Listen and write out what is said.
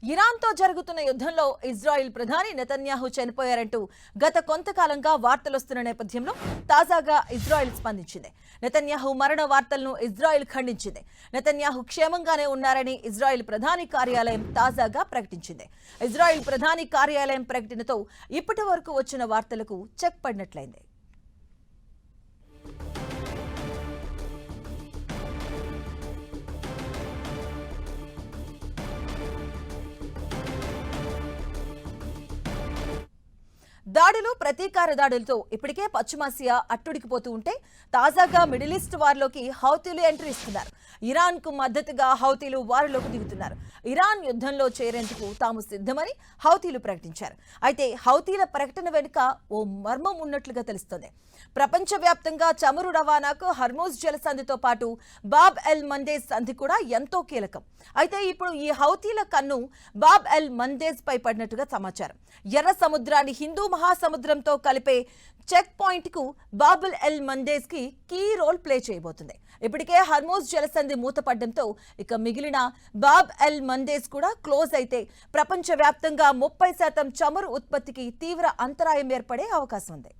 ఇరాన్తో జరుగుతున్న యుద్ధంలో ఇజ్రాయిల్ ప్రధాని నెతన్యాహు చనిపోయారంటూ గత కొంతకాలంగా వార్తలొస్తున్న నేపథ్యంలో తాజాగా ఇజ్రాయిల్ స్పందించింది. నెతన్యాహు మరణ వార్తలను ఇజ్రాయిల్ ఖండించింది. నెతన్యాహు క్షేమంగానే ఉన్నారని ఇజ్రాయిల్ ప్రధాని కార్యాలయం తాజాగా ప్రకటించింది. ఇజ్రాయిల్ ప్రధాని కార్యాలయం ప్రకటనతో ఇప్పటి వరకు వచ్చిన వార్తలకు చెక్ పడినట్లయింది. దాడులు ప్రతీకార దాడులతో ఇప్పటికే పశ్చిమాసియా అట్టుడికిపోతూ ఉంటే తాజాగా మిడిల్ ఈస్ట్ వార్లోకి హౌతీలు ఎంట్రీ ఇస్తున్నారు. ఇరాన్ కు మద్దతుగా హౌతీలు వారిలోకి దిగుతున్నారు. ఇరాన్ యుద్ధంలో చేరేందుకు తాము సిద్ధమని హౌతీలు ప్రకటించారు. అయితే హౌతీల ప్రకటన వెనుక ఓ మర్మం ఉన్నట్లుగా తెలుస్తోంది. ప్రపంచవ్యాప్తంగా చమురు రవాణాకు హర్మూజ్ జలసంధితో పాటు బాబ్ ఎల్ మందేజ్ సంధి కూడా ఎంతో కీలకం. అయితే ఇప్పుడు ఈ హౌతీల కన్ను బాబ్ ఎల్ మందేజ్ పై పడినట్టుగా సమాచారం. ఎర్ర సముద్రాన్ని హిందూ మహాసముద్రంతో కలిపే చెక్ పాయింట్ కు బాబుల్ ఎల్ మందేజ్ కి కీ రోల్ ప్లే చేయబోతుంది. ఇప్పటికే హర్మూజ్ జలసంధి మూతపడడంతో ఇక మిగిలిన బాబ్ ఎల్ మందేజ్ కూడా క్లోజ్ అయితే ప్రపంచవ్యాప్తంగా 30% చమురు ఉత్పత్తికి తీవ్ర అంతరాయం ఏర్పడే అవకాశం ఉంది.